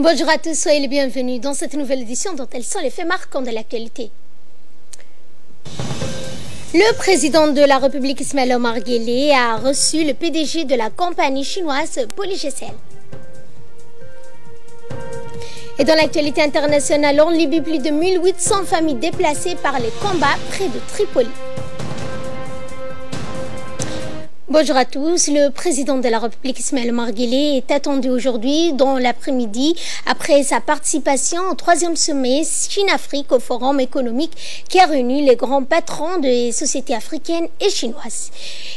Bonjour à tous, soyez les bienvenus dans cette nouvelle édition dont elles sont les faits marquants de l'actualité. Le président de la République Ismaël Omar Guelleh a reçu le PDG de la compagnie chinoise Polygcel. Et dans l'actualité internationale, en Libye, plus de 1800 familles déplacées par les combats près de Tripoli. Bonjour à tous. Le président de la République Ismaël Omar Guelleh est attendu aujourd'hui dans l'après-midi après sa participation au 3e sommet Chine-Afrique au Forum économique qui a réuni les grands patrons des sociétés africaines et chinoises.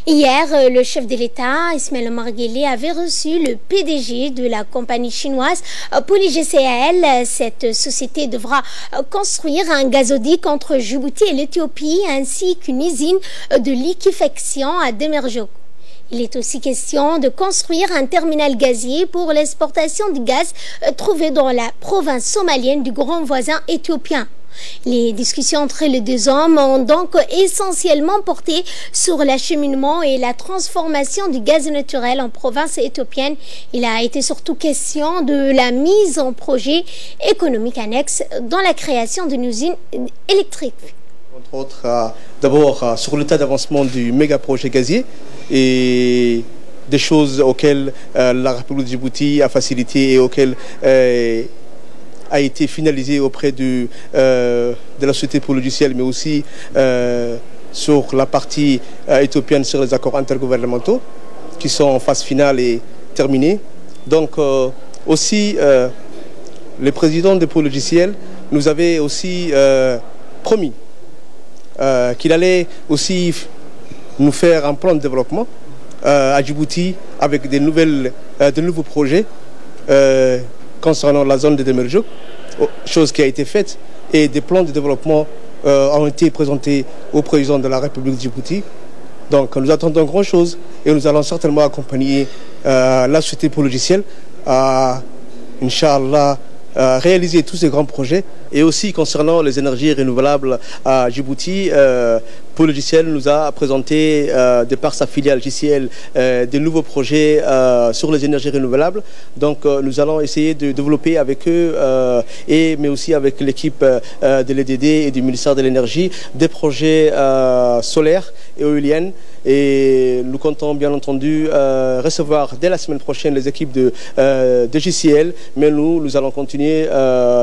Hier, le chef de l'État, Ismaël Omar Guelleh, avait reçu le PDG de la compagnie chinoise Polygcel. Cette société devra construire un gazoduc entre Djibouti et l'Éthiopie ainsi qu'une usine de liquéfaction à Demerjouk. Il est aussi question de construire un terminal gazier pour l'exportation du gaz trouvé dans la province somalienne du grand voisin éthiopien. Les discussions entre les deux hommes ont donc essentiellement porté sur l'acheminement et la transformation du gaz naturel en province éthiopienne. Il a été surtout question de la mise en projet économique annexe dans la création d'une usine électrique. Entre autres, d'abord sur l'état d'avancement du méga-projet gazier et des choses auxquelles la République de Djibouti a facilité et auxquelles a été finalisé auprès de la société Polygcel, mais aussi sur la partie éthiopienne sur les accords intergouvernementaux qui sont en phase finale et terminés. Donc aussi, le président de Polygcel nous avait aussi promis qu'il allait aussi nous faire un plan de développement à Djibouti avec de nouveaux projets concernant la zone de Demerjouk, chose qui a été faite, et des plans de développement ont été présentés au président de la République de Djibouti. Donc nous attendons grand chose et nous allons certainement accompagner la société Polygcel à, Inch'Allah, réaliser tous ces grands projets. Et aussi concernant les énergies renouvelables à Djibouti, Polygcel nous a présenté, de par sa filiale JCL, de nouveaux projets sur les énergies renouvelables. Donc nous allons essayer de développer avec eux, mais aussi avec l'équipe de l'EDD et du ministère de l'Énergie, des projets solaires et éoliennes. Et nous comptons bien entendu recevoir dès la semaine prochaine les équipes de JCL, mais nous allons continuer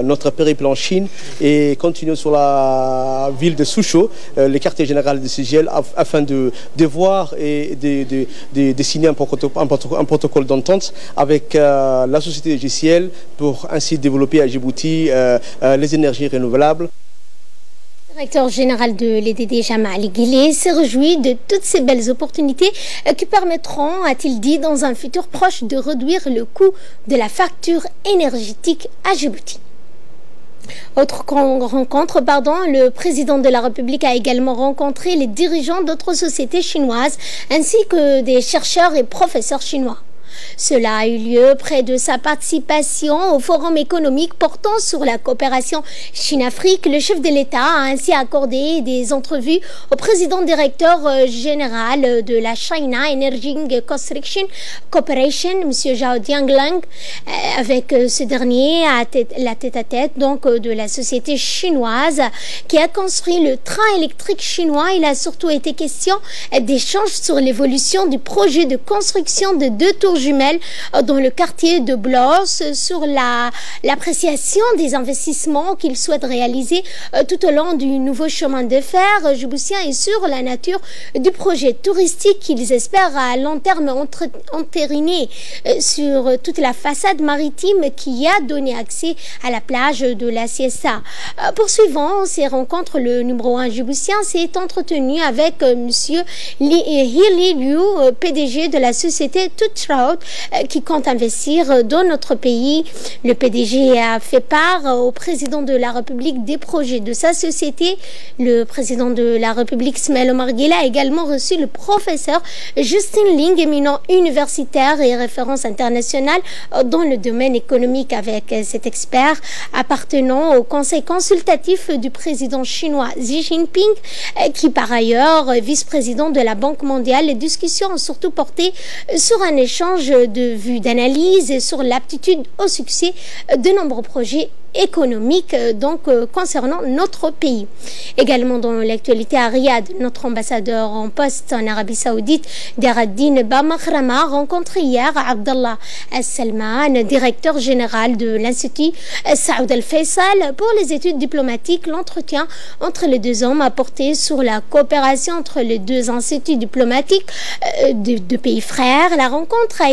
notre périple en Chine et continuer sur la ville de Suzhou, le quartier général de CGL, afin de voir et de signer un protocole d'entente avec la société JCL pour ainsi développer à Djibouti les énergies renouvelables. Le directeur général de l'EDD, Jamal Guelleh, s'est réjoui de toutes ces belles opportunités qui permettront, a-t-il dit, dans un futur proche de réduire le coût de la facture énergétique à Djibouti. Autre rencontre, le président de la République a également rencontré les dirigeants d'autres sociétés chinoises ainsi que des chercheurs et professeurs chinois. Cela a eu lieu près de sa participation au forum économique portant sur la coopération Chine-Afrique. Le chef de l'État a ainsi accordé des entrevues au président directeur général de la China Energy Construction Corporation, M. Zhao Jianglang. Avec ce dernier, la tête-à-tête de la société chinoise qui a construit le train électrique chinois. Il a surtout été question d'échanges sur l'évolution du projet de construction de 2 tours jumelles dans le quartier de Blois, sur l'appréciation des investissements qu'ils souhaitent réaliser tout au long du nouveau chemin de fer djiboutien et sur la nature du projet touristique qu'ils espèrent à long terme entériner sur toute la façade maritime qui a donné accès à la plage de la Siesta. Poursuivant ces rencontres, le numéro 1 djiboutien s'est entretenu avec M. Li Liu, PDG de la société Tutrout, qui compte investir dans notre pays. Le PDG a fait part au président de la République des projets de sa société. Le président de la République, Ismaël Omar Guelleh, a également reçu le professeur Justin Ling, éminent universitaire et référence internationale dans le domaine économique. Avec cet expert appartenant au conseil consultatif du président chinois Xi Jinping, qui par ailleurs vice-président de la Banque mondiale, les discussions ont surtout porté sur un échange large de vue d'analyse sur l'aptitude au succès de nombreux projets économiques concernant notre pays. Également dans l'actualité à Riyad, notre ambassadeur en poste en Arabie Saoudite, Deraddine Bamakhrama, rencontre hier Abdallah Al-Salman, directeur général de l'Institut Saoud Al-Faisal pour les études diplomatiques. L'entretien entre les deux hommes a porté sur la coopération entre les deux instituts diplomatiques de pays frères. La rencontre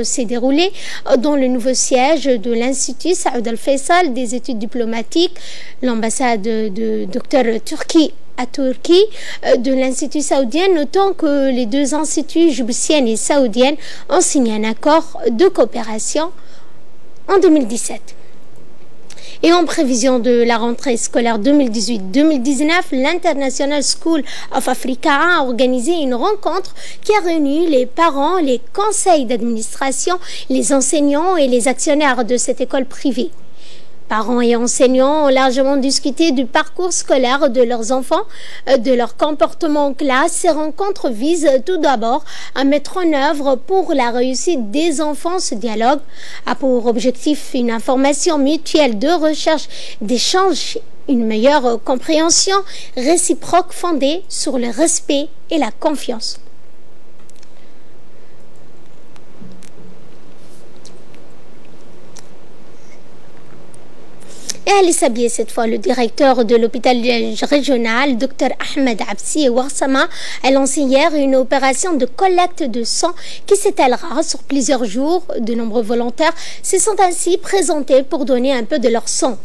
s'est déroulée dans le nouveau siège de l'Institut Saoud Al-Faisal des études diplomatiques, l'ambassade de Dr Turki à Turquie de l'Institut saoudien, notant que les deux instituts djiboutiennes et saoudiennes ont signé un accord de coopération en 2017. Et en prévision de la rentrée scolaire 2018-2019, l'International School of Africa a organisé une rencontre qui a réuni les parents, les conseils d'administration, les enseignants et les actionnaires de cette école privée. Parents et enseignants ont largement discuté du parcours scolaire de leurs enfants, de leur comportement en classe. Ces rencontres visent tout d'abord à mettre en œuvre pour la réussite des enfants. Ce dialogue a pour objectif une information mutuelle de recherche, d'échange, une meilleure compréhension réciproque fondée sur le respect et la confiance. Et Ali Sabieh, cette fois, le directeur de l'hôpital régional, Dr Ahmed Absi Ouarsama, a lancé hier une opération de collecte de sang qui s'étalera sur plusieurs jours. De nombreux volontaires se sont ainsi présentés pour donner un peu de leur sang.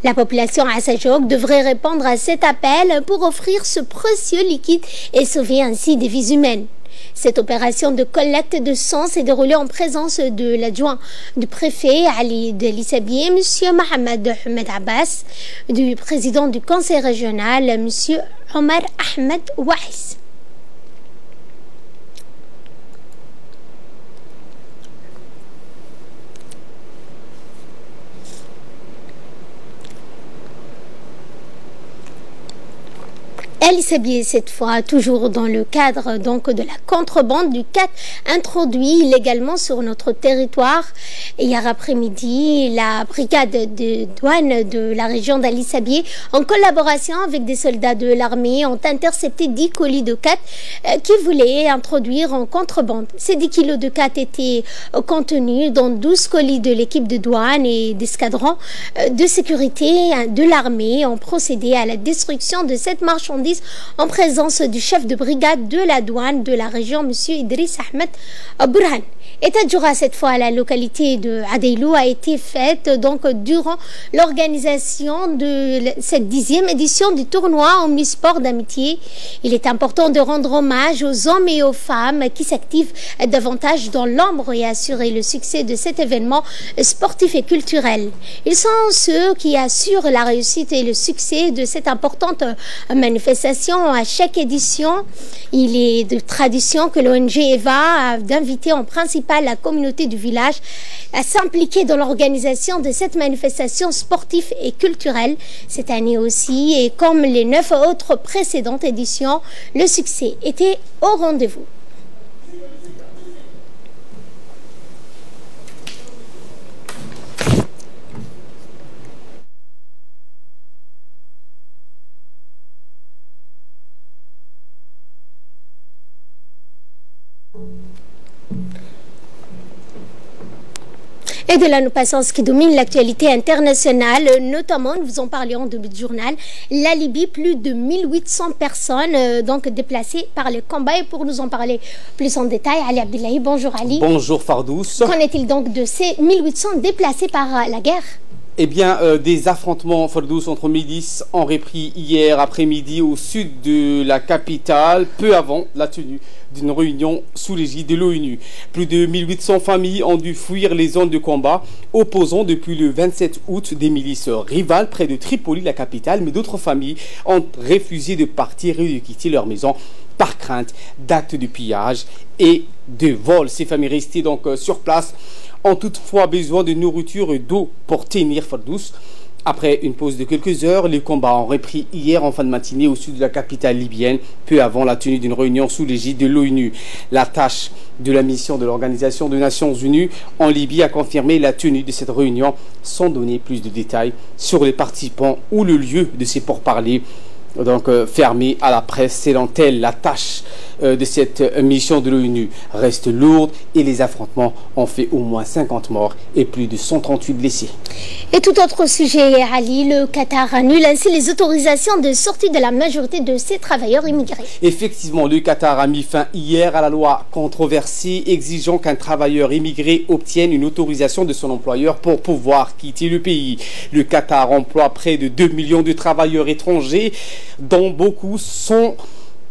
La population à Sajok devrait répondre à cet appel pour offrir ce précieux liquide et sauver ainsi des vies humaines. Cette opération de collecte de sang s'est déroulée en présence de l'adjoint du préfet Ali Sabieh, M. Mohamed Ahmed Abbas, du président du conseil régional, M. Omar Ahmed Ouahis. Ali Sabieh, cette fois, toujours dans le cadre de la contrebande du cat introduit illégalement sur notre territoire. Hier après-midi, la brigade de douane de la région d'Ali Sabieh, en collaboration avec des soldats de l'armée, ont intercepté 10 colis de cat qui voulaient introduire en contrebande. Ces 10 kilos de cat étaient contenus dans 12 colis de l'équipe de douane et d'escadron de sécurité de l'armée ont procédé à la destruction de cette marchandise en présence du chef de brigade de la douane de la région, M. Idriss Ahmed Burhan. État de Joura, cette fois, à la localité de Adeilou, a été faite durant l'organisation de cette 10e édition du tournoi omnisport d'amitié. Il est important de rendre hommage aux hommes et aux femmes qui s'activent davantage dans l'ombre et assurer le succès de cet événement sportif et culturel. Ils sont ceux qui assurent la réussite et le succès de cette importante manifestation. À chaque édition, il est de tradition que l'ONG EVA d'inviter en principal la communauté du village à s'impliquer dans l'organisation de cette manifestation sportive et culturelle. Cette année aussi, et comme les 9 autres précédentes éditions, le succès était au rendez-vous. Et de là, nous passons à ce qui domine l'actualité internationale, notamment, nous vous en parlions en début de journal, la Libye, plus de 1800 personnes déplacées par le combat. Et pour nous en parler plus en détail, Ali Abdullahi, bonjour Ali. Bonjour Fardous. Qu'en est-il donc de ces 1800 déplacés par la guerre ? Eh bien, des affrontements, Fardous, entre milices ont repris hier après-midi au sud de la capitale, peu avant la tenue d'une réunion sous l'égide de l'ONU. Plus de 1800 familles ont dû fuir les zones de combat, opposant depuis le 27 août des milices rivales près de Tripoli, la capitale, mais d'autres familles ont refusé de partir et de quitter leur maison par crainte d'actes de pillage et de vol. Ces familles restées donc sur place ont toutefois besoin de nourriture et d'eau pour tenir, Fardous. Après une pause de quelques heures, les combats ont repris hier en fin de matinée au sud de la capitale libyenne, peu avant la tenue d'une réunion sous l'égide de l'ONU. La tâche de la mission de l'Organisation des Nations Unies en Libye a confirmé la tenue de cette réunion sans donner plus de détails sur les participants ou le lieu de ces pourparlers. Donc fermé à la presse, selon-elle, la tâche de cette mission de l'ONU reste lourde et les affrontements ont fait au moins 50 morts et plus de 138 blessés. Et tout autre sujet, Ali, le Qatar annule ainsi les autorisations de sortie de la majorité de ses travailleurs immigrés. Effectivement, le Qatar a mis fin hier à la loi controversée exigeant qu'un travailleur immigré obtienne une autorisation de son employeur pour pouvoir quitter le pays. Le Qatar emploie près de 2 millions de travailleurs étrangers, dont beaucoup sont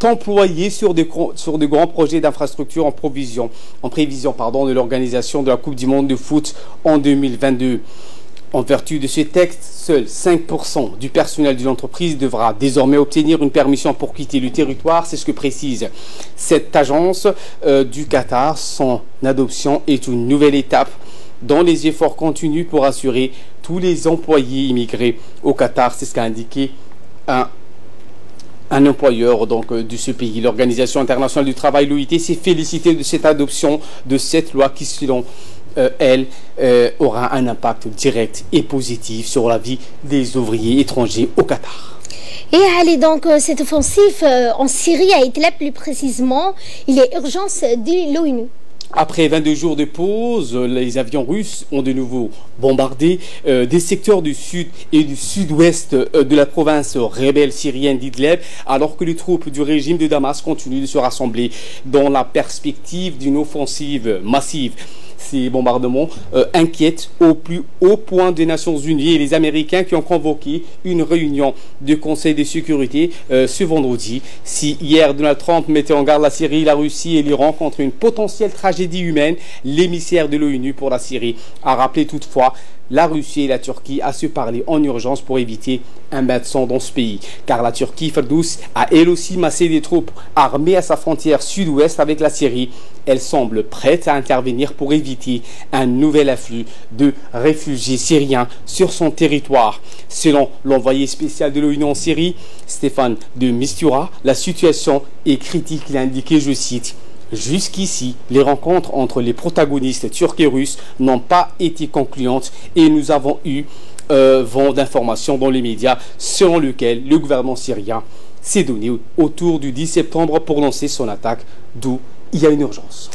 employés sur de grands projets d'infrastructure en prévision de l'organisation de la Coupe du Monde de foot en 2022. En vertu de ce texte, seuls 5% du personnel d'une entreprise devra désormais obtenir une permission pour quitter le territoire, c'est ce que précise cette agence du Qatar. Son adoption est une nouvelle étape dans les efforts continus pour assurer tous les employés immigrés au Qatar, c'est ce qu'a indiqué un employeur de ce pays. L'Organisation internationale du travail, l'OIT, s'est félicitée de cette adoption de cette loi qui, selon elle, aura un impact direct et positif sur la vie des ouvriers étrangers au Qatar. Et allez donc, cette offensive en Syrie a été là plus précisément. Il y a urgence de l'ONU. Après 22 jours de pause, les avions russes ont de nouveau bombardé des secteurs du sud et du sud-ouest de la province rebelle syrienne d'Idlib, alors que les troupes du régime de Damas continuent de se rassembler dans la perspective d'une offensive massive. Ces bombardements inquiètent au plus haut point des Nations Unies et les Américains qui ont convoqué une réunion du Conseil de sécurité ce vendredi. Si hier Donald Trump mettait en garde la Syrie, la Russie et l'Iran contre une potentielle tragédie humaine, l'émissaire de l'ONU pour la Syrie a rappelé toutefois la Russie et la Turquie à se parler en urgence pour éviter un bain de sang dans ce pays. Car la Turquie, Ferdous, a elle aussi massé des troupes armées à sa frontière sud-ouest avec la Syrie. Elle semble prête à intervenir pour éviter un nouvel afflux de réfugiés syriens sur son territoire. Selon l'envoyé spécial de l'ONU en Syrie, Stéphane de Mistura, la situation est critique. Il a indiqué, je cite, « Jusqu'ici, les rencontres entre les protagonistes turcs et russes n'ont pas été concluantes et nous avons eu vent d'informations dans les médias selon lequel le gouvernement syrien s'est donné autour du 10 septembre pour lancer son attaque, d'où il y a une urgence. »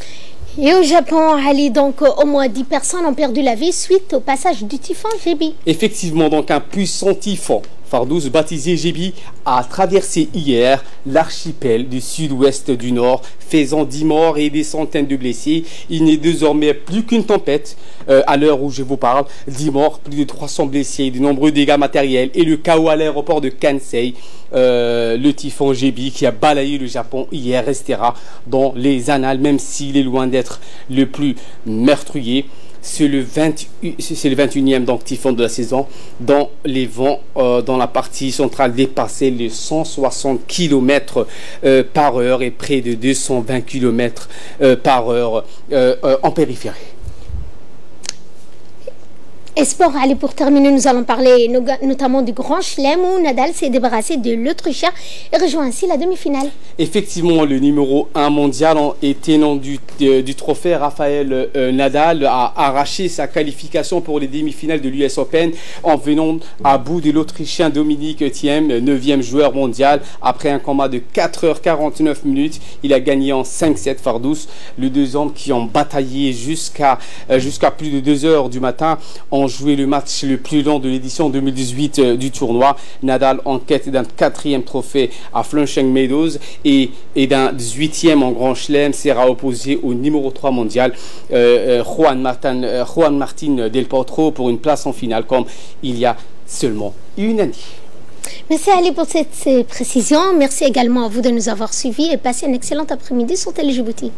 Et au Japon, Ali, donc au moins 10 personnes ont perdu la vie suite au passage du typhon Jebi. Effectivement, donc un puissant typhon, Fardous, baptisé Jebi, a traversé hier l'archipel du sud-ouest du nord, faisant 10 morts et des centaines de blessés. Il n'est désormais plus qu'une tempête à l'heure où je vous parle. 10 morts, plus de 300 blessés, de nombreux dégâts matériels et le chaos à l'aéroport de Kansai. Le typhon Jebi qui a balayé le Japon hier restera dans les annales, même s'il est loin d'être le plus meurtrier. C'est le 21e donc, typhon de la saison, dont les vents dans la partie centrale dépassaient les 160 km par heure et près de 220 km par heure en périphérie. Et sport, allez, pour terminer, nous allons parler notamment du Grand Chelem où Nadal s'est débarrassé de l'Autrichien et rejoint ainsi la demi-finale. Effectivement, le numéro 1 mondial et tenant du trophée, Rafael Nadal, a arraché sa qualification pour les demi-finales de l'US Open en venant à bout de l'Autrichien Dominic Thiem, 9e joueur mondial. Après un combat de 4h49 minutes, il a gagné en 5-7 Fardous. Les deux hommes qui ont bataillé jusqu'à plus de 2 heures du matin ont joué le match le plus long de l'édition 2018 du tournoi. Nadal en quête d'un 4e trophée à Flushing Meadows et d'un 18e en Grand Chelem sera opposé au numéro 3 mondial Juan Martín del Potro pour une place en finale comme il y a seulement une année. Merci Ali pour cette précision. Merci également à vous de nous avoir suivis et passez un excellent après-midi sur Télé Djibouti.